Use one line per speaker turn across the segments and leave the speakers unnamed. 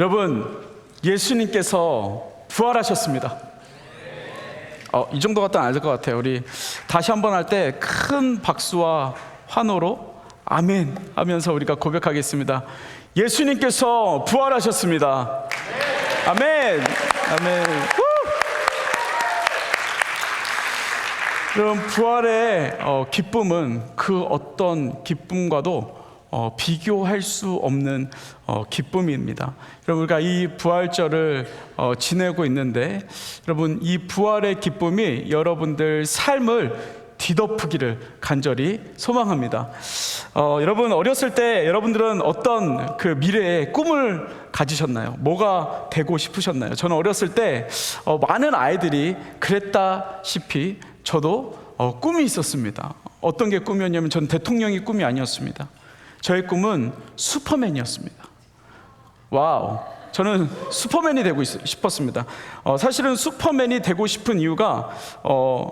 여러분, 예수님께서 부활하셨습니다. 이 정도 갖다 안 될 것 같아요. 우리 다시 한번 할 때 큰 박수와 환호로 아멘 하면서 우리가 고백하겠습니다. 예수님께서 부활하셨습니다. 아멘. 아멘. 여러분, 부활의 기쁨은 그 어떤 기쁨과도 비교할 수 없는 기쁨입니다. 여러분, 우리가 이 부활절을 지내고 있는데, 여러분, 이 부활의 기쁨이 여러분들 삶을 뒤덮으기를 간절히 소망합니다. 여러분, 어렸을 때 여러분들은 어떤 그 미래의 꿈을 가지셨나요? 뭐가 되고 싶으셨나요? 저는 어렸을 때 많은 아이들이 그랬다시피 저도 꿈이 있었습니다. 어떤 게 꿈이었냐면, 전 대통령이 꿈이 아니었습니다. 저의 꿈은 슈퍼맨이었습니다. 와우, 저는 슈퍼맨이 되고 싶었습니다. 사실은 슈퍼맨이 되고 싶은 이유가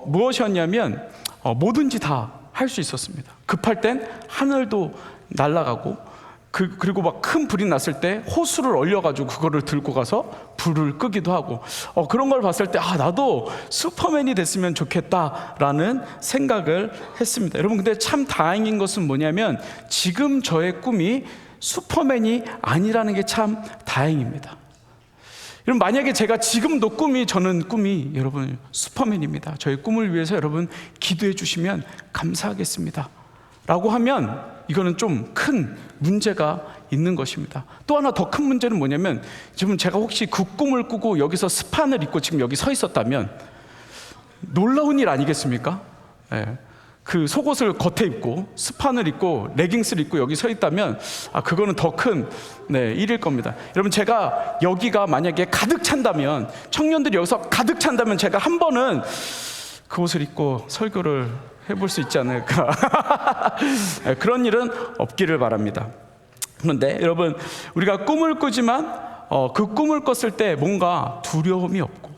무엇이었냐면, 뭐든지 다 할 수 있었습니다. 급할 땐 하늘도 날아가고, 그리고 막 큰 불이 났을 때 호수를 얼려가지고 그거를 들고 가서 불을 끄기도 하고, 그런 걸 봤을 때 나도 슈퍼맨이 됐으면 좋겠다라는 생각을 했습니다. 여러분, 근데 참 다행인 것은 뭐냐면, 지금 저의 꿈이 슈퍼맨이 아니라는 게 참 다행입니다. 여러분, 만약에 제가 지금도 저는 꿈이 여러분 슈퍼맨입니다. 저의 꿈을 위해서 여러분 기도해 주시면 감사하겠습니다 라고 하면, 이거는 좀 큰 문제가 있는 것입니다. 또 하나 더 큰 문제는 뭐냐면, 지금 제가 혹시 그 꿈을 꾸고 여기서 스판을 입고 지금 여기 서 있었다면 놀라운 일 아니겠습니까? 그 속옷을 겉에 입고 스판을 입고 레깅스를 입고 여기 서 있다면 그거는 더 큰 일일 겁니다. 여러분, 제가 여기가 만약에 가득 찬다면, 청년들이 여기서 가득 찬다면 제가 한 번은 그 옷을 입고 설교를 해볼 수 있지 않을까. 그런 일은 없기를 바랍니다. 그런데 여러분, 우리가 꿈을 꾸지만 그 꿈을 꿨을 때 뭔가 두려움이 없고,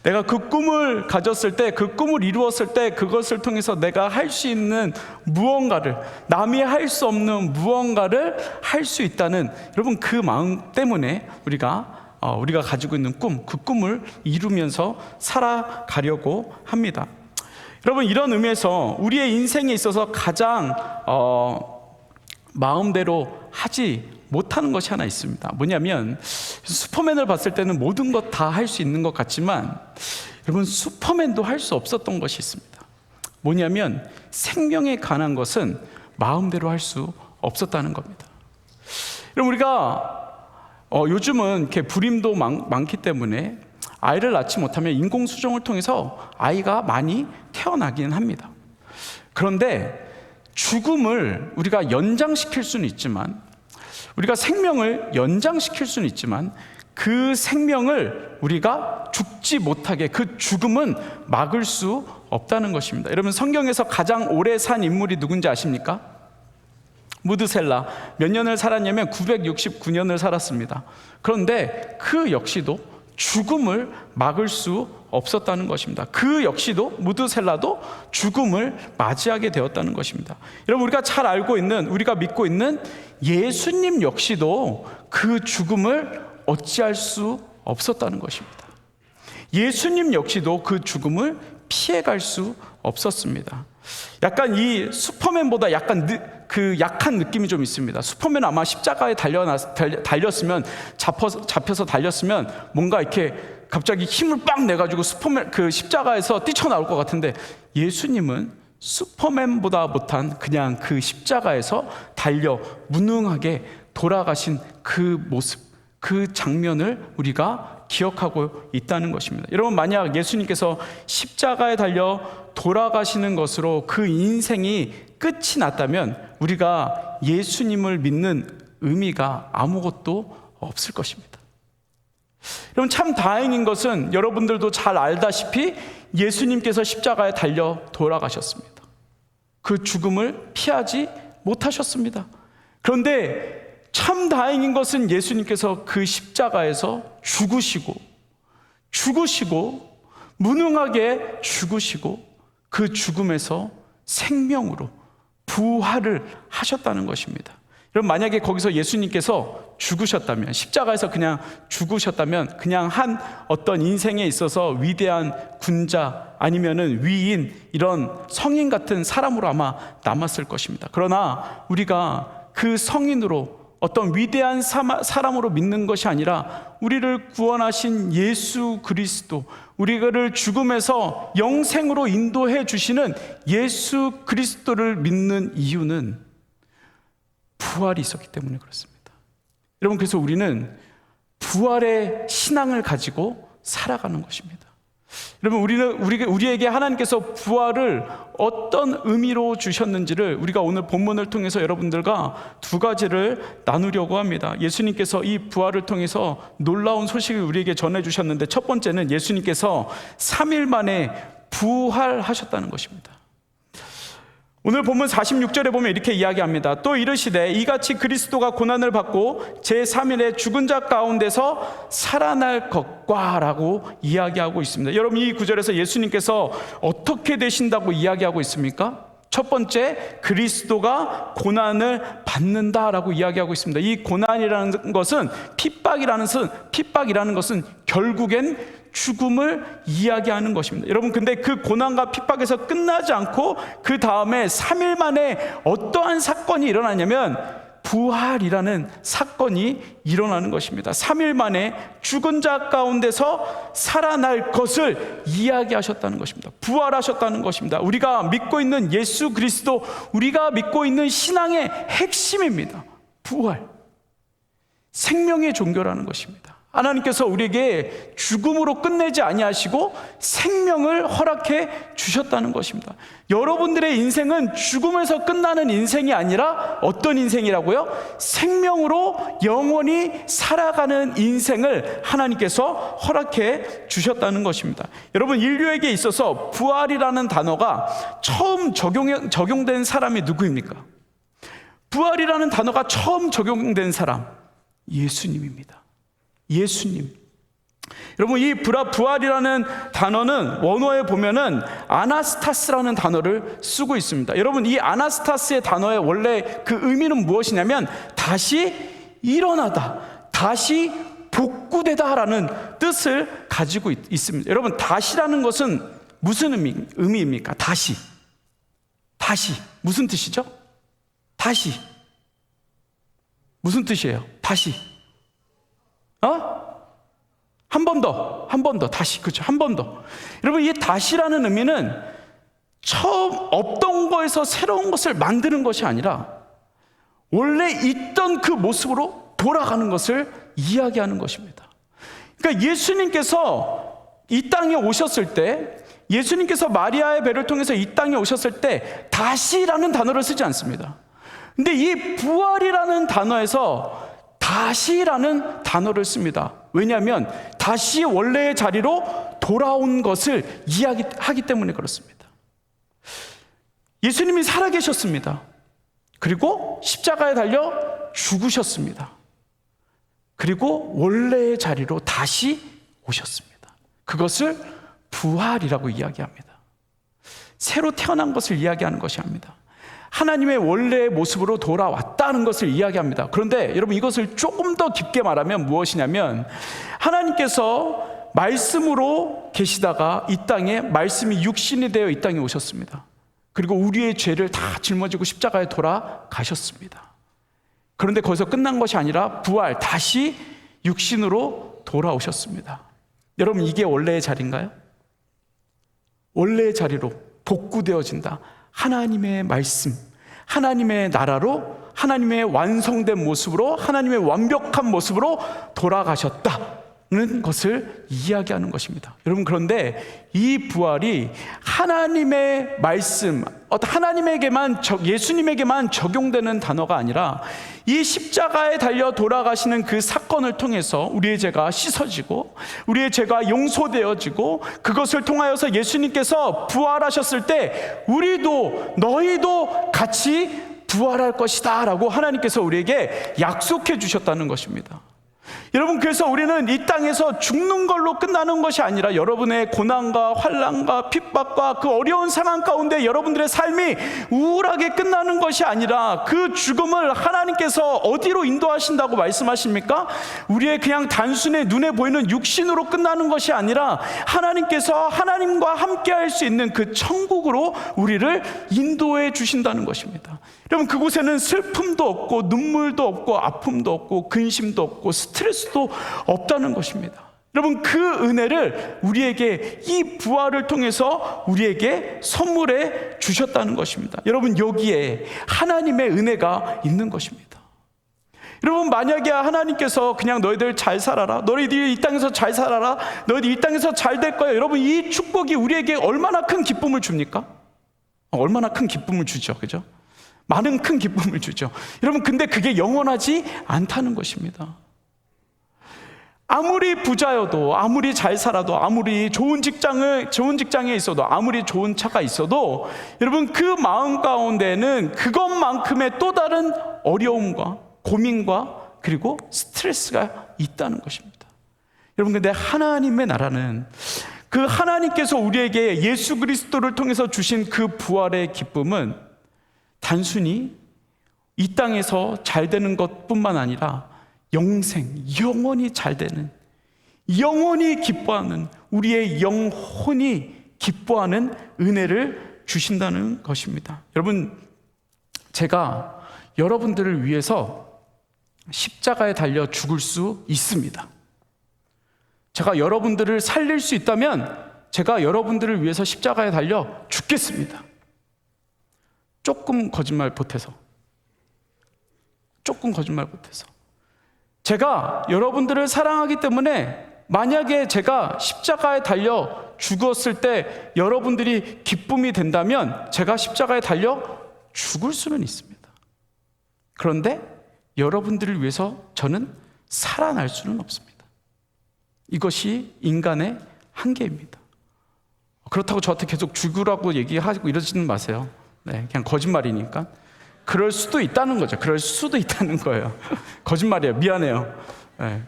내가 그 꿈을 가졌을 때, 그 꿈을 이루었을 때 그것을 통해서 내가 할 수 있는 무언가를, 남이 할 수 없는 무언가를 할 수 있다는, 여러분, 그 마음 때문에 우리가 가지고 있는 꿈, 그 꿈을 이루면서 살아가려고 합니다. 여러분, 이런 의미에서 우리의 인생에 있어서 가장 마음대로 하지 못하는 것이 하나 있습니다. 뭐냐면, 슈퍼맨을 봤을 때는 모든 것 다 할 수 있는 것 같지만, 여러분, 슈퍼맨도 할 수 없었던 것이 있습니다. 뭐냐면, 생명에 관한 것은 마음대로 할 수 없었다는 겁니다. 여러분, 우리가 요즘은 이렇게 불임도 많기 때문에 아이를 낳지 못하면 인공수정을 통해서 아이가 많이 태어나긴 합니다. 그런데 죽음을 우리가 연장시킬 수는 있지만, 우리가 생명을 연장시킬 수는 있지만, 그 생명을 우리가 죽지 못하게, 그 죽음은 막을 수 없다는 것입니다. 여러분, 성경에서 가장 오래 산 인물이 누군지 아십니까? 무드셀라. 몇 년을 살았냐면 969년을 살았습니다. 그런데 그 역시도 죽음을 막을 수 없었다는 것입니다. 그 역시도, 무드셀라도 죽음을 맞이하게 되었다는 것입니다. 여러분, 우리가 잘 알고 있는, 우리가 믿고 있는 예수님 역시도 그 죽음을 어찌할 수 없었다는 것입니다. 예수님 역시도 그 죽음을 피해갈 수 없었습니다. 약간 이 슈퍼맨보다 약간 그 약한 느낌이 좀 있습니다. 슈퍼맨은 아마 십자가에 달렸으면, 잡혀서 달렸으면 뭔가 이렇게 갑자기 힘을 빡 내가지고 슈퍼맨 그 십자가에서 뛰쳐나올 것 같은데, 예수님은 슈퍼맨보다 못한 그냥 그 십자가에서 달려 무능하게 돌아가신 그 모습, 그 장면을 우리가 기억하고 있다는 것입니다. 여러분, 만약 예수님께서 십자가에 달려 돌아가시는 것으로 그 인생이 끝이 났다면, 우리가 예수님을 믿는 의미가 아무것도 없을 것입니다. 여러분, 참 다행인 것은 여러분들도 잘 알다시피 예수님께서 십자가에 달려 돌아가셨습니다. 그 죽음을 피하지 못하셨습니다. 그런데 참 다행인 것은 예수님께서 그 십자가에서 죽으시고 무능하게 죽으시고, 그 죽음에서 생명으로 부활을 하셨다는 것입니다. 여러분, 만약에 거기서 예수님께서 죽으셨다면, 십자가에서 그냥 죽으셨다면, 그냥 한 어떤 인생에 있어서 위대한 군자 아니면은 위인, 이런 성인 같은 사람으로 아마 남았을 것입니다. 그러나 우리가 그 성인으로 어떤 위대한 사람으로 믿는 것이 아니라 우리를 구원하신 예수 그리스도, 우리를 죽음에서 영생으로 인도해 주시는 예수 그리스도를 믿는 이유는 부활이 있었기 때문에 그렇습니다. 여러분, 그래서 우리는 부활의 신앙을 가지고 살아가는 것입니다. 여러분, 우리에게 하나님께서 부활을 어떤 의미로 주셨는지를 우리가 오늘 본문을 통해서 여러분들과 두 가지를 나누려고 합니다. 예수님께서 이 부활을 통해서 놀라운 소식을 우리에게 전해주셨는데, 첫 번째는 예수님께서 3일 만에 부활하셨다는 것입니다. 오늘 본문 46절에 보면 이렇게 이야기합니다. 또 이르시되 이같이 그리스도가 고난을 받고 제3일에 죽은 자 가운데서 살아날 것과 라고 이야기하고 있습니다. 여러분, 이 구절에서 예수님께서 어떻게 되신다고 이야기하고 있습니까? 첫 번째, 그리스도가 고난을 받는다라고 이야기하고 있습니다. 이 고난이라는 것은 핍박이라는 것은 결국엔 죽음을 이야기하는 것입니다. 여러분, 근데 그 고난과 핍박에서 끝나지 않고 그 다음에 3일 만에 어떠한 사건이 일어나냐면 부활이라는 사건이 일어나는 것입니다. 3일 만에 죽은 자 가운데서 살아날 것을 이야기하셨다는 것입니다. 부활하셨다는 것입니다. 우리가 믿고 있는 예수 그리스도, 우리가 믿고 있는 신앙의 핵심입니다. 부활, 생명의 종교라는 것입니다. 하나님께서 우리에게 죽음으로 끝내지 아니하시고 생명을 허락해 주셨다는 것입니다. 여러분들의 인생은 죽음에서 끝나는 인생이 아니라 어떤 인생이라고요? 생명으로 영원히 살아가는 인생을 하나님께서 허락해 주셨다는 것입니다. 여러분, 인류에게 있어서 부활이라는 단어가 처음 적용된 사람이 누구입니까? 부활이라는 단어가 처음 적용된 사람, 예수님입니다. 예수님. 여러분, 이 부활이라는 단어는 원어에 보면은 아나스타스라는 단어를 쓰고 있습니다. 여러분, 이 아나스타스의 단어의 원래 그 의미는 무엇이냐면 다시 일어나다, 다시 복구되다라는 뜻을 가지고 있습니다. 여러분, 다시라는 것은 무슨 의미입니까? 다시 무슨 뜻이죠? 다시 무슨 뜻이에요? 다시 한 번 더, 다시, 그렇죠? 한 번 더. 여러분, 이 다시라는 의미는 처음 없던 거에서 새로운 것을 만드는 것이 아니라 원래 있던 그 모습으로 돌아가는 것을 이야기하는 것입니다. 그러니까 예수님께서 이 땅에 오셨을 때, 예수님께서 마리아의 배를 통해서 이 땅에 오셨을 때 다시라는 단어를 쓰지 않습니다. 근데 이 부활이라는 단어에서 다시라는 단어를 씁니다. 왜냐하면 다시 원래의 자리로 돌아온 것을 이야기하기 때문에 그렇습니다. 예수님이 살아계셨습니다. 그리고 십자가에 달려 죽으셨습니다. 그리고 원래의 자리로 다시 오셨습니다. 그것을 부활이라고 이야기합니다. 새로 태어난 것을 이야기하는 것이 아닙니다. 하나님의 원래의 모습으로 돌아왔다는 것을 이야기합니다. 그런데 여러분, 이것을 조금 더 깊게 말하면 무엇이냐면, 하나님께서 말씀으로 계시다가 이 땅에 말씀이 육신이 되어 이 땅에 오셨습니다. 그리고 우리의 죄를 다 짊어지고 십자가에 돌아가셨습니다. 그런데 거기서 끝난 것이 아니라 부활, 다시 육신으로 돌아오셨습니다. 여러분, 이게 원래의 자리인가요? 원래의 자리로 복구되어진다. 하나님의 말씀, 하나님의 나라로, 하나님의 완성된 모습으로, 하나님의 완벽한 모습으로 돌아가셨다는 것을 이야기하는 것입니다. 여러분, 그런데 이 부활이 하나님의 말씀, 하나님에게만, 예수님에게만 적용되는 단어가 아니라 이 십자가에 달려 돌아가시는 그 사건을 통해서 우리의 죄가 씻어지고 우리의 죄가 용서되어지고, 그것을 통하여서 예수님께서 부활하셨을 때 우리도, 너희도 같이 부활할 것이다 라고 하나님께서 우리에게 약속해 주셨다는 것입니다. 여러분, 그래서 우리는 이 땅에서 죽는 걸로 끝나는 것이 아니라 여러분의 고난과 환난과 핍박과 그 어려운 상황 가운데 여러분들의 삶이 우울하게 끝나는 것이 아니라 그 죽음을 하나님께서 어디로 인도하신다고 말씀하십니까? 우리의 그냥 단순히 눈에 보이는 육신으로 끝나는 것이 아니라 하나님께서 하나님과 함께 할 수 있는 그 천국으로 우리를 인도해 주신다는 것입니다. 여러분, 그곳에는 슬픔도 없고 눈물도 없고 아픔도 없고 근심도 없고 스트레스도 없다는 것입니다. 여러분, 그 은혜를 우리에게 이 부활을 통해서 우리에게 선물해 주셨다는 것입니다. 여러분, 여기에 하나님의 은혜가 있는 것입니다. 여러분, 만약에 하나님께서 그냥 너희들 잘 살아라, 너희들이 이 땅에서 잘 살아라, 너희들 이 땅에서 잘 될 거야, 여러분, 이 축복이 우리에게 얼마나 큰 기쁨을 줍니까? 얼마나 큰 기쁨을 주죠, 그죠? 많은 큰 기쁨을 주죠. 여러분, 근데 그게 영원하지 않다는 것입니다. 아무리 부자여도, 아무리 잘 살아도, 아무리 좋은 직장에 있어도, 아무리 좋은 차가 있어도, 여러분, 그 마음 가운데는 그것만큼의 또 다른 어려움과 고민과 그리고 스트레스가 있다는 것입니다. 여러분, 근데 하나님의 나라는 그 하나님께서 우리에게 예수 그리스도를 통해서 주신 그 부활의 기쁨은 단순히 이 땅에서 잘 되는 것뿐만 아니라 영생, 영원히 잘 되는, 영원히 기뻐하는, 우리의 영혼이 기뻐하는 은혜를 주신다는 것입니다. 여러분, 제가 여러분들을 위해서 십자가에 달려 죽을 수 있습니다. 제가 여러분들을 살릴 수 있다면 제가 여러분들을 위해서 십자가에 달려 죽겠습니다. 조금 거짓말 보태서 제가 여러분들을 사랑하기 때문에 만약에 제가 십자가에 달려 죽었을 때 여러분들이 기쁨이 된다면 제가 십자가에 달려 죽을 수는 있습니다. 그런데 여러분들을 위해서 저는 살아날 수는 없습니다. 이것이 인간의 한계입니다. 그렇다고 저한테 계속 죽으라고 얘기하고 이러지는 마세요. 네, 그냥 거짓말이니까. 그럴 수도 있다는 거죠. 그럴 수도 있다는 거예요. 거짓말이에요. 미안해요. 네.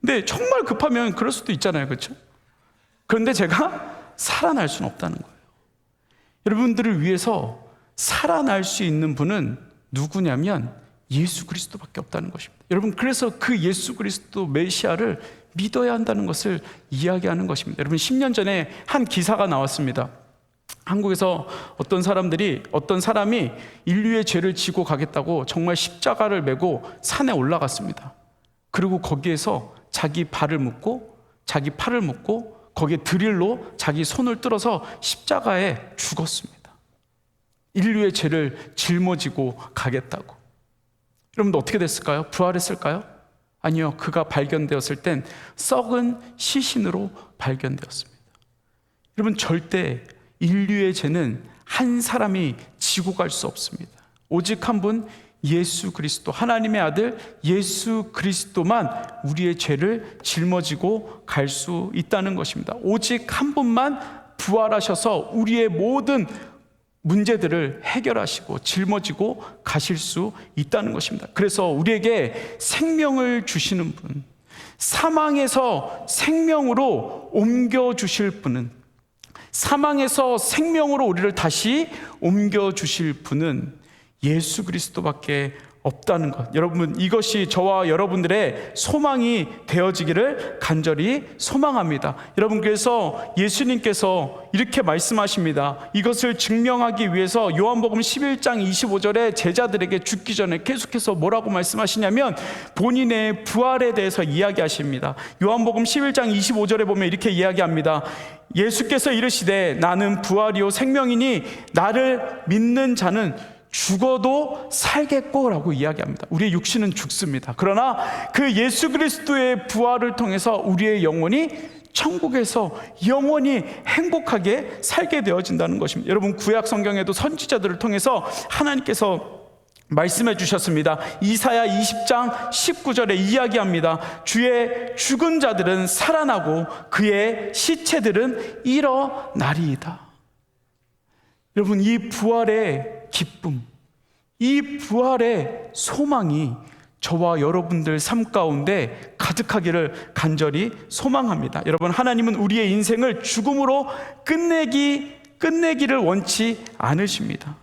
근데 정말 급하면 그럴 수도 있잖아요. 그렇죠? 그런데 제가 살아날 수는 없다는 거예요. 여러분들을 위해서 살아날 수 있는 분은 누구냐면 예수 그리스도밖에 없다는 것입니다. 여러분, 그래서 그 예수 그리스도 메시아를 믿어야 한다는 것을 이야기하는 것입니다. 여러분, 10년 전에 한 기사가 나왔습니다. 한국에서 어떤 사람이 인류의 죄를 지고 가겠다고 정말 십자가를 메고 산에 올라갔습니다. 그리고 거기에서 자기 발을 묶고 자기 팔을 묶고 거기에 드릴로 자기 손을 뚫어서 십자가에 죽었습니다. 인류의 죄를 짊어지고 가겠다고. 여러분도 어떻게 됐을까요? 부활했을까요? 아니요, 그가 발견되었을 땐 썩은 시신으로 발견되었습니다. 여러분, 절대 인류의 죄는 한 사람이 지고 갈 수 없습니다. 오직 한 분, 예수 그리스도, 하나님의 아들 예수 그리스도만 우리의 죄를 짊어지고 갈 수 있다는 것입니다. 오직 한 분만 부활하셔서 우리의 모든 문제들을 해결하시고 짊어지고 가실 수 있다는 것입니다. 그래서 우리에게 생명을 주시는 분, 사망에서 생명으로 옮겨주실 분은, 사망에서 생명으로 우리를 다시 옮겨주실 분은 예수 그리스도밖에 없다는 것. 여러분, 이것이 저와 여러분들의 소망이 되어지기를 간절히 소망합니다. 여러분, 그래서 예수님께서 이렇게 말씀하십니다. 이것을 증명하기 위해서 요한복음 11장 25절에 제자들에게 죽기 전에 계속해서 뭐라고 말씀하시냐면 본인의 부활에 대해서 이야기하십니다. 요한복음 11장 25절에 보면 이렇게 이야기합니다. 예수께서 이르시되 나는 부활이요 생명이니 나를 믿는 자는 죽어도 살겠고라고 이야기합니다. 우리의 육신은 죽습니다. 그러나 그 예수 그리스도의 부활을 통해서 우리의 영혼이 천국에서 영원히 행복하게 살게 되어진다는 것입니다. 여러분, 구약 성경에도 선지자들을 통해서 하나님께서 말씀해 주셨습니다. 이사야 20장 19절에 이야기합니다. 주의 죽은 자들은 살아나고 그의 시체들은 일어나리이다. 여러분, 이 부활의 기쁨, 이 부활의 소망이 저와 여러분들 삶 가운데 가득하기를 간절히 소망합니다. 여러분, 하나님은 우리의 인생을 죽음으로 끝내기를 원치 않으십니다.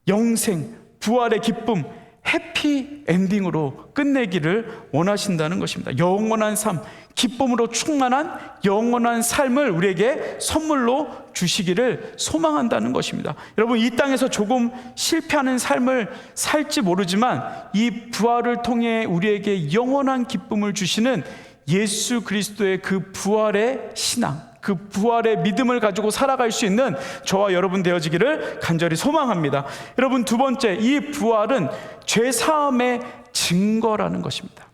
영생, 부활의 기쁨, 해피 엔딩으로 끝내기를 원하신다는 것입니다. 영원한 삶, 기쁨으로 충만한 영원한 삶을 우리에게 선물로 주시기를 소망한다는 것입니다. 여러분, 이 땅에서 조금 실패하는 삶을 살지 모르지만 이 부활을 통해 우리에게 영원한 기쁨을 주시는 예수 그리스도의 그 부활의 신앙, 그 부활의 믿음을 가지고 살아갈 수 있는 저와 여러분 되어지기를 간절히 소망합니다. 여러분, 두 번째, 이 부활은 죄사함의 증거라는 것입니다.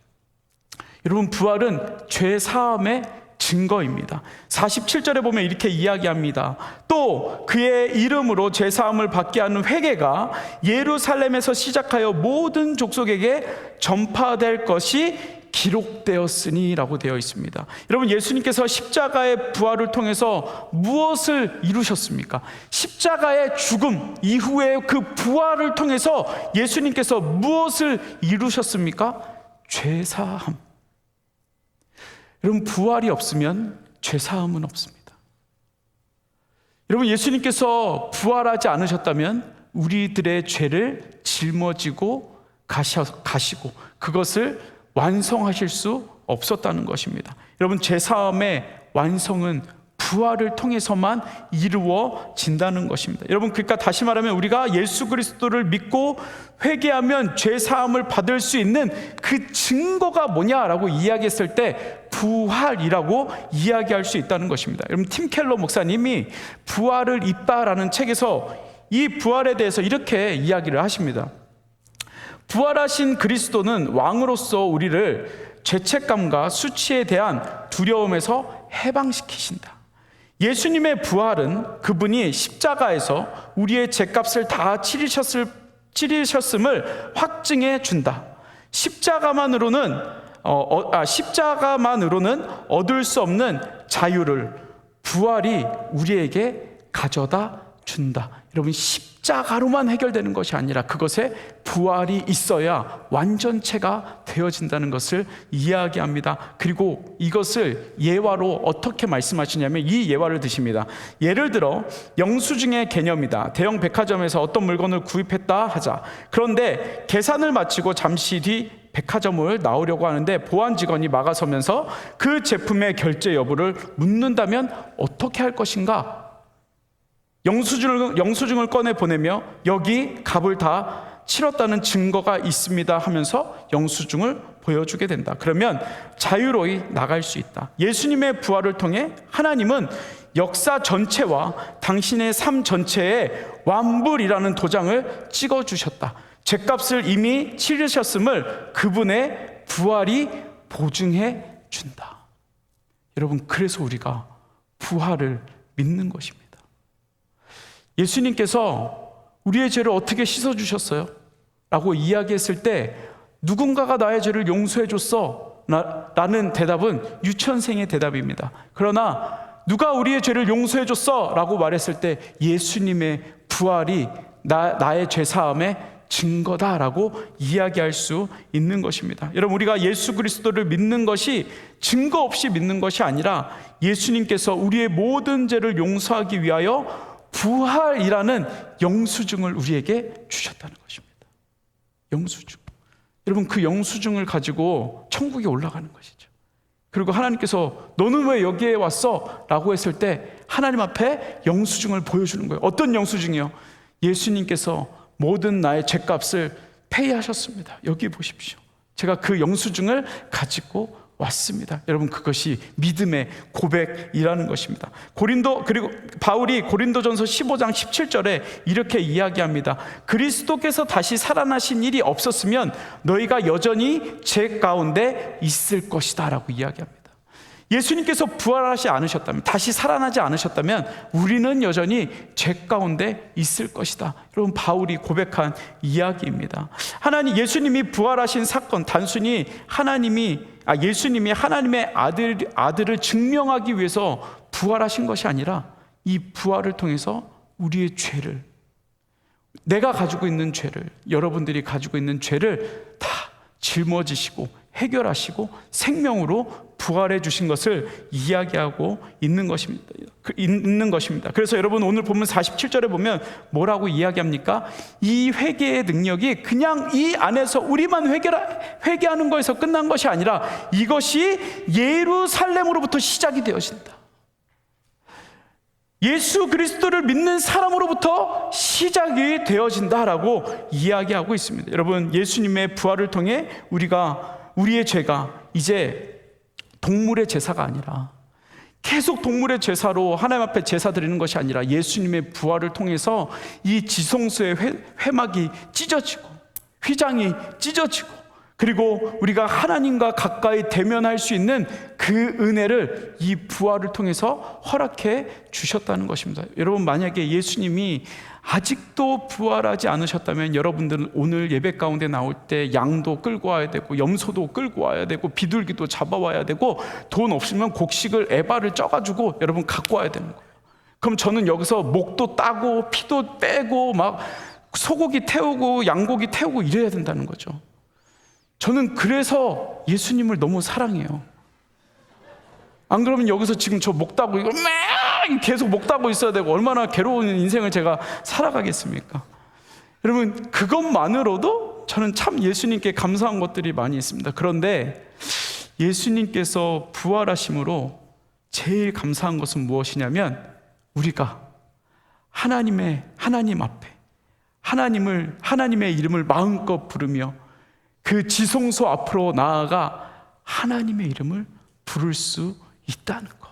여러분, 부활은 죄사함의 증거입니다. 47절에 보면 이렇게 이야기합니다. 또 그의 이름으로 죄사함을 받게 하는 회개가 예루살렘에서 시작하여 모든 족속에게 전파될 것이 기록되었으니 라고 되어 있습니다. 여러분, 예수님께서 십자가의 부활을 통해서 무엇을 이루셨습니까? 십자가의 죽음 이후에 그 부활을 통해서 예수님께서 무엇을 이루셨습니까? 죄사함. 여러분, 부활이 없으면 죄사함은 없습니다. 여러분, 예수님께서 부활하지 않으셨다면 우리들의 죄를 짊어지고 가시고 그것을 완성하실 수 없었다는 것입니다. 여러분, 죄사함의 완성은 부활을 통해서만 이루어진다는 것입니다. 여러분, 그러니까 다시 말하면 우리가 예수 그리스도를 믿고 회개하면 죄사함을 받을 수 있는 그 증거가 뭐냐라고 이야기했을 때 부활이라고 이야기할 수 있다는 것입니다. 여러분, 팀 켈러 목사님이 부활을 입다라는 책에서 이 부활에 대해서 이렇게 이야기를 하십니다. 부활하신 그리스도는 왕으로서 우리를 죄책감과 수치에 대한 두려움에서 해방시키신다. 예수님의 부활은 그분이 십자가에서 우리의 죄값을 다 치르셨음을 확증해 준다. 십자가만으로는 얻을 수 없는 자유를 부활이 우리에게 가져다 준다. 여러분, 십자가로만 해결되는 것이 아니라 그것에 부활이 있어야 완전체가 되어진다는 것을 이야기합니다. 그리고 이것을 예화로 어떻게 말씀하시냐면 이 예화를 드십니다. 예를 들어 영수증의 개념이다. 대형 백화점에서 어떤 물건을 구입했다 하자. 그런데 계산을 마치고 잠시 뒤 백화점을 나오려고 하는데 보안 직원이 막아서면서 그 제품의 결제 여부를 묻는다면 어떻게 할 것인가? 영수증을 꺼내 보내며 여기 값을 다 치렀다는 증거가 있습니다 하면서 영수증을 보여주게 된다. 그러면 자유로이 나갈 수 있다. 예수님의 부활을 통해 하나님은 역사 전체와 당신의 삶 전체에 완불이라는 도장을 찍어주셨다. 죄값을 이미 치르셨음을 그분의 부활이 보증해 준다. 여러분, 그래서 우리가 부활을 믿는 것입니다. 예수님께서 우리의 죄를 어떻게 씻어주셨어요? 라고 이야기했을 때 누군가가 나의 죄를 용서해 줬어 라는 대답은 유치원생의 대답입니다. 그러나 누가 우리의 죄를 용서해 줬어? 라고 말했을 때 예수님의 부활이 나의 죄사함의 증거다라고 이야기할 수 있는 것입니다. 여러분, 우리가 예수 그리스도를 믿는 것이 증거 없이 믿는 것이 아니라 예수님께서 우리의 모든 죄를 용서하기 위하여 부활이라는 영수증을 우리에게 주셨다는 것입니다. 영수증. 여러분, 그 영수증을 가지고 천국에 올라가는 것이죠. 그리고 하나님께서 너는 왜 여기에 왔어? 라고 했을 때 하나님 앞에 영수증을 보여주는 거예요. 어떤 영수증이요? 예수님께서 모든 나의 죄값을 페이하셨습니다. 여기 보십시오. 제가 그 영수증을 가지고 왔습니다. 여러분, 그것이 믿음의 고백이라는 것입니다. 그리고 바울이 고린도전서 15장 17절에 이렇게 이야기합니다. 그리스도께서 다시 살아나신 일이 없었으면 너희가 여전히 죄 가운데 있을 것이다 라고 이야기합니다. 예수님께서 부활하지 않으셨다면, 다시 살아나지 않으셨다면 우리는 여전히 죄 가운데 있을 것이다. 여러분, 바울이 고백한 이야기입니다. 예수님이 부활하신 사건, 단순히 예수님이 하나님의 아들을 증명하기 위해서 부활하신 것이 아니라 이 부활을 통해서 우리의 죄를, 내가 가지고 있는 죄를, 여러분들이 가지고 있는 죄를 다 짊어지시고 해결하시고 생명으로 부활해 주신 것을 이야기하고 있는 것입니다. 그래서 여러분 오늘 본문 47절에 보면 뭐라고 이야기합니까? 이 회개의 능력이 그냥 이 안에서 우리만 회개하는 것에서 끝난 것이 아니라 이것이 예루살렘으로부터 시작이 되어진다. 예수 그리스도를 믿는 사람으로부터 시작이 되어진다라고 이야기하고 있습니다. 여러분, 예수님의 부활을 통해 우리의 죄가 이제 동물의 제사가 아니라, 계속 동물의 제사로 하나님 앞에 제사 드리는 것이 아니라 예수님의 부활을 통해서 이 지성소의 회막이 찢어지고 휘장이 찢어지고, 그리고 우리가 하나님과 가까이 대면할 수 있는 그 은혜를 이 부활을 통해서 허락해 주셨다는 것입니다. 여러분, 만약에 예수님이 아직도 부활하지 않으셨다면 여러분들은 오늘 예배 가운데 나올 때 양도 끌고 와야 되고 염소도 끌고 와야 되고 비둘기도 잡아와야 되고 돈 없으면 곡식을 에바를 쪄가지고 여러분 갖고 와야 되는 거예요. 그럼 저는 여기서 목도 따고 피도 빼고 막 소고기 태우고 양고기 태우고 이래야 된다는 거죠. 저는 그래서 예수님을 너무 사랑해요. 안 그러면 여기서 지금 저 목 따고 이거 계속 목 따고 있어야 되고 얼마나 괴로운 인생을 제가 살아가겠습니까? 여러분, 그것만으로도 저는 참 예수님께 감사한 것들이 많이 있습니다. 그런데 예수님께서 부활하심으로 제일 감사한 것은 무엇이냐면 우리가 하나님 앞에 하나님의 이름을 마음껏 부르며 그 지성소 앞으로 나아가 하나님의 이름을 부를 수 있다는 것.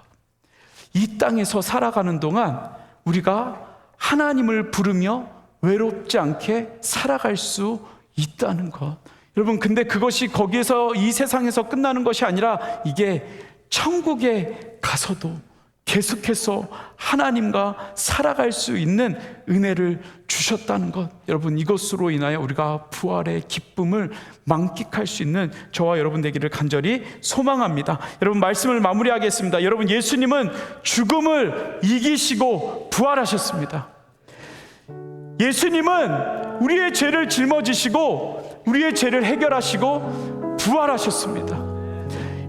이 땅에서 살아가는 동안 우리가 하나님을 부르며 외롭지 않게 살아갈 수 있다는 것. 여러분, 근데 그것이 거기에서 이 세상에서 끝나는 것이 아니라 이게 천국에 가서도 계속해서 하나님과 살아갈 수 있는 은혜를 주셨다는 것. 여러분, 이것으로 인하여 우리가 부활의 기쁨을 만끽할 수 있는 저와 여러분 되기를 간절히 소망합니다. 여러분, 말씀을 마무리하겠습니다. 여러분, 예수님은 죽음을 이기시고 부활하셨습니다. 예수님은 우리의 죄를 짊어지시고 우리의 죄를 해결하시고 부활하셨습니다.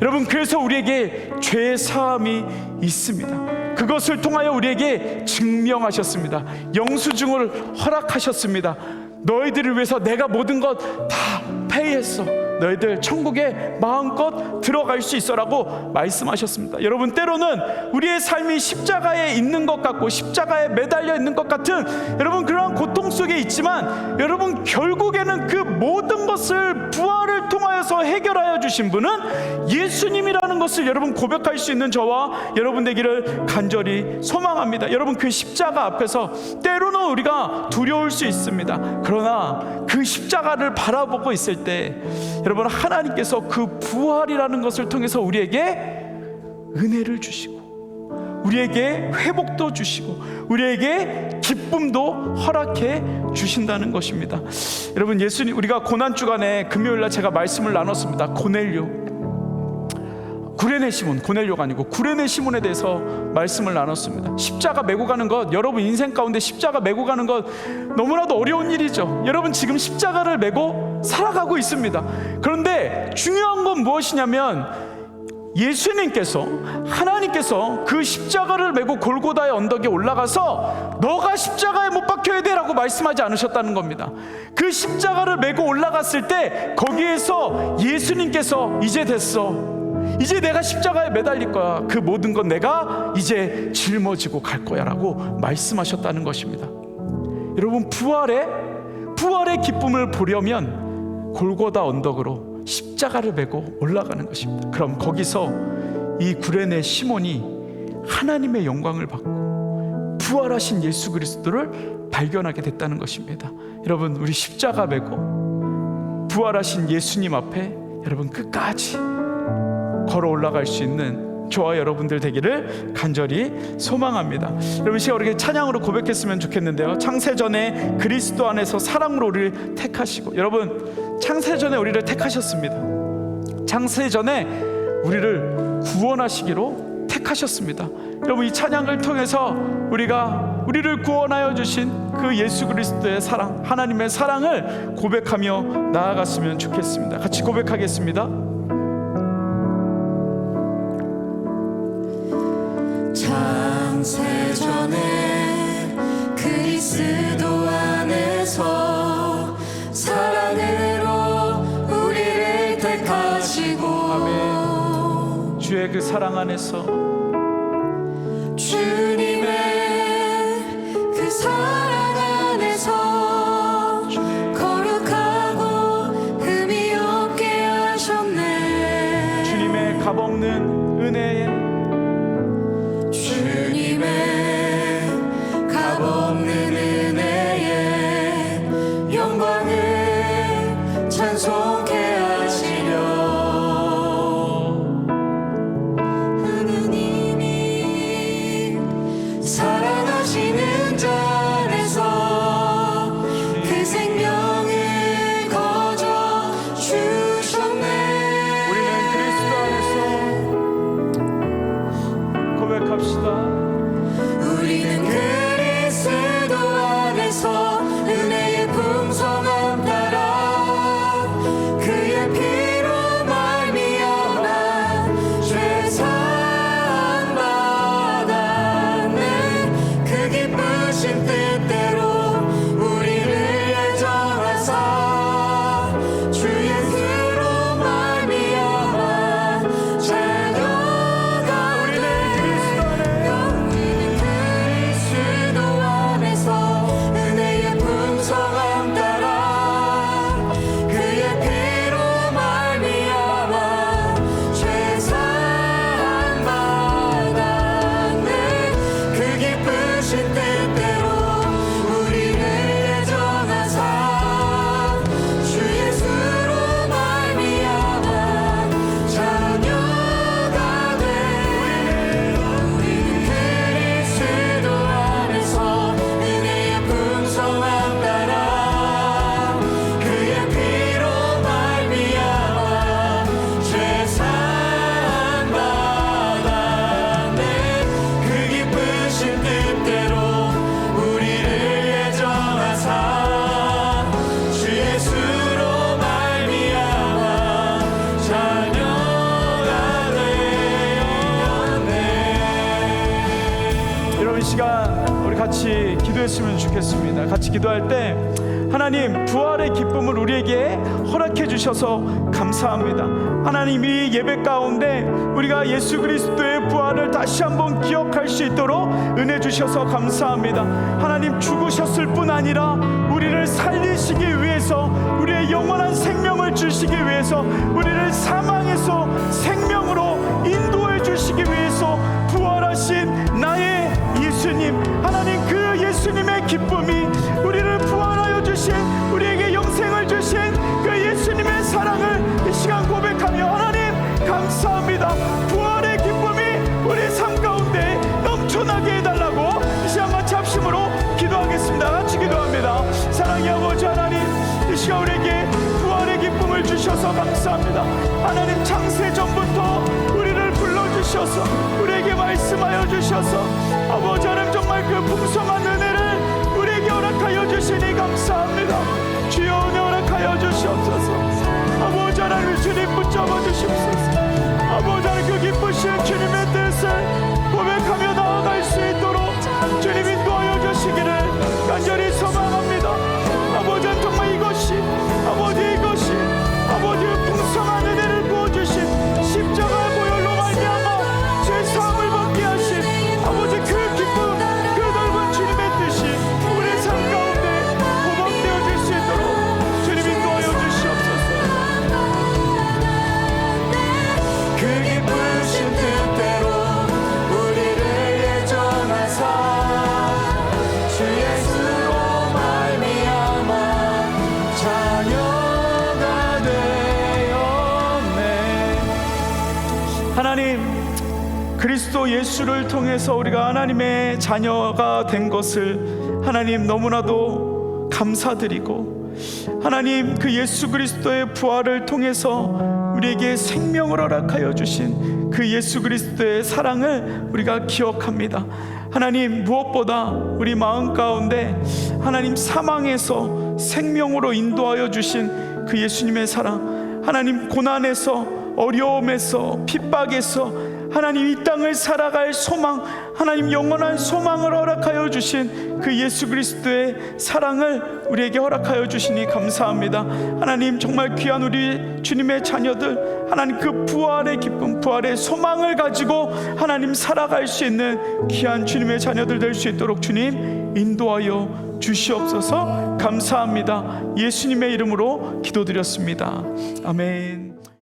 여러분, 그래서 우리에게 죄 사함이 있습니다. 그것을 통하여 우리에게 증명하셨습니다. 영수증을 허락하셨습니다. 너희들을 위해서 내가 모든 것 다 페이했어. 너희들 천국에 마음껏 들어갈 수 있어라고 말씀하셨습니다. 여러분, 때로는 우리의 삶이 십자가에 있는 것 같고 십자가에 매달려 있는 것 같은 여러분 그러한 고통 속에 있지만, 여러분 결국에는 그 모든 것을 부활을 통하여서 해결하여 주신 분은 예수님이라는 것을 여러분 고백할 수 있는 저와 여러분 되기를 간절히 소망합니다. 여러분, 그 십자가 앞에서 때로는 우리가 두려울 수 있습니다. 그러나 그 십자가를 바라보고 있을 때 여러분, 하나님께서 그 부활이라는 것을 통해서 우리에게 은혜를 주시고 우리에게 회복도 주시고 우리에게 기쁨도 허락해 주신다는 것입니다. 여러분, 예수님, 우리가 고난주간에 금요일날 제가 말씀을 나눴습니다. 구레네 시몬, 고넬료가 아니고 구레네 시몬에 대해서 말씀을 나눴습니다. 십자가 메고 가는 것, 여러분 인생 가운데 십자가 메고 가는 것 너무나도 어려운 일이죠. 여러분, 지금 십자가를 메고 살아가고 있습니다. 그런데 중요한 건 무엇이냐면 예수님께서, 하나님께서 그 십자가를 메고 골고다의 언덕에 올라가서 너가 십자가에 못 박혀야 돼 라고 말씀하지 않으셨다는 겁니다. 그 십자가를 메고 올라갔을 때 거기에서 예수님께서 이제 됐어, 이제 내가 십자가에 매달릴 거야, 그 모든 건 내가 이제 짊어지고 갈 거야 라고 말씀하셨다는 것입니다. 여러분, 부활의 기쁨을 보려면 골고다 언덕으로 십자가를 메고 올라가는 것입니다. 그럼 거기서 이 구레네 시몬이 하나님의 영광을 받고 부활하신 예수 그리스도를 발견하게 됐다는 것입니다. 여러분, 우리 십자가 메고 부활하신 예수님 앞에 여러분 끝까지 걸어 올라갈 수 있는 저와 여러분들 되기를 간절히 소망합니다. 여러분, 시간 우리 찬양으로 고백했으면 좋겠는데요. 창세전에 그리스도 안에서 사랑으로 우리를 택하시고, 여러분 창세전에 우리를 택하셨습니다. 창세전에 우리를 구원하시기로 택하셨습니다. 여러분, 이 찬양을 통해서 우리를 구원하여 주신 그 예수 그리스도의 사랑, 하나님의 사랑을 고백하며 나아갔으면 좋겠습니다. 같이 고백하겠습니다.
창세전에 그리스도 안에서 사랑으로 우리를 택하시고
아멘. 주의 그 사랑 안에서
주님의 그 사랑 안에서 거룩하고 흠이 없게 하셨네.
주님의 값없는 은혜에
주님의 값없는 은혜에 영광을 찬송케 하시려. 하나님이 사랑하시는 자 안에서 그 생명을 거저 주셨네.
우리는 그리스도 안에서 고백합시다.
우리는 그리스도 안에서 은혜의 풍성함 따라 그의 피로 말미암아 죄 사함 받았네. 그 기쁘신 뜻대로 우리를 예정하사 주 예수로 말미암아 자녀가
우리는 그리스도 안에
그리스도 안에서 은혜의 풍성함 따라 그의 피로 말미암아 죄 사함 받았네. 그 기쁘신 뜻대로 우리를 예정하사 주 예수로 말미암아 자녀가 돼. 우리는 그리스도 안에서 은혜의 풍성함 따라 그의 피로 말미암아 죄 사함 받았네. 그 기쁘신 뜻대로 우리를 예정하사 주 예수로 말미암아 자녀가 되었네.
여러분, 이 시간 우리 같이 기도했으면 좋겠습니다. 같이 기도할 때 하나님, 부활의 기쁨을 우리에게 허락해 주셔서 감사합니다. 하나님, 이 예배 가운데 우리가 예수 그리스도의 부활을 다시 한번 기억할 수 있도록 은혜 주셔서 감사합니다. 하나님, 죽으셨을 뿐 아니라 우리를 살리시기 위해서, 우리의 영원한 생명을 주시기 위해서, 우리를 사망에서 생명으로 인도해 주시기 위해서 부활하신 나의 예수님, 하나님, 그 예수님의 기쁨이, 우리를 부활하여 주신, 우리에게 영생을 주신 그 예수님의 사랑을 이 시간 고백하며 하나님 감사합니다. 부활의 기쁨이 우리 삶 가운데 넘쳐나게 해달라고 이 시간 같이 합심으로 기도하겠습니다. 같이 기도합니다. 사랑의 아버지 하나님, 이 시간 우리에게 부활의 기쁨을 주셔서 감사합니다. 하나님, 창세전부터 우리를 불러주셔서 우리에게 말씀하여 주셔서 아버지 하나님, 정말 그 풍성한 은혜를 우리에게 허락하여 주시니 감사합니다. 주여, 은혜 허락하여 주시옵소서. 아버지 하나님, 주님 붙잡아 주시옵소서. 아버지 하나님, 그 기쁘신 주님의 뜻을 고백하며 나아갈 수 있도록 주님 인도하여 주시기를 간절히 소망합니다. 아버지 하나님, 정말 이것이 아버지의 풍성한 은혜를 부어주신 십자가 보혈로 말미암아 제 사함을 받게 하신 아버지 그 기쁨, 그 넓은 주님의 뜻이 우리 삶 가운데 보복되어질 수 있도록 주님 인도하여 주시옵소서.
그 기쁘신 뜻대로 우리를 예정하사 주 예수로 말미암아 자녀가 되었네.
하나님, 그리스도 예수를 통해서 우리가 하나님의 자녀가 된 것을 하나님 너무나도 감사드리고, 하나님, 그 예수 그리스도의 부활을 통해서 우리에게 생명을 허락하여 주신 그 예수 그리스도의 사랑을 우리가 기억합니다. 하나님, 무엇보다 우리 마음 가운데 하나님 사망에서 생명으로 인도하여 주신 그 예수님의 사랑, 하나님 고난에서, 어려움에서, 핍박에서 하나님 이 땅을 살아갈 소망, 하나님 영원한 소망을 허락하여 주신 그 예수 그리스도의 사랑을 우리에게 허락하여 주시니 감사합니다. 하나님 정말 귀한 우리 주님의 자녀들, 하나님 그 부활의 기쁨, 부활의 소망을 가지고 하나님 살아갈 수 있는 귀한 주님의 자녀들 될 수 있도록 주님 인도하여 주시옵소서. 감사합니다. 예수님의 이름으로 기도드렸습니다. 아멘.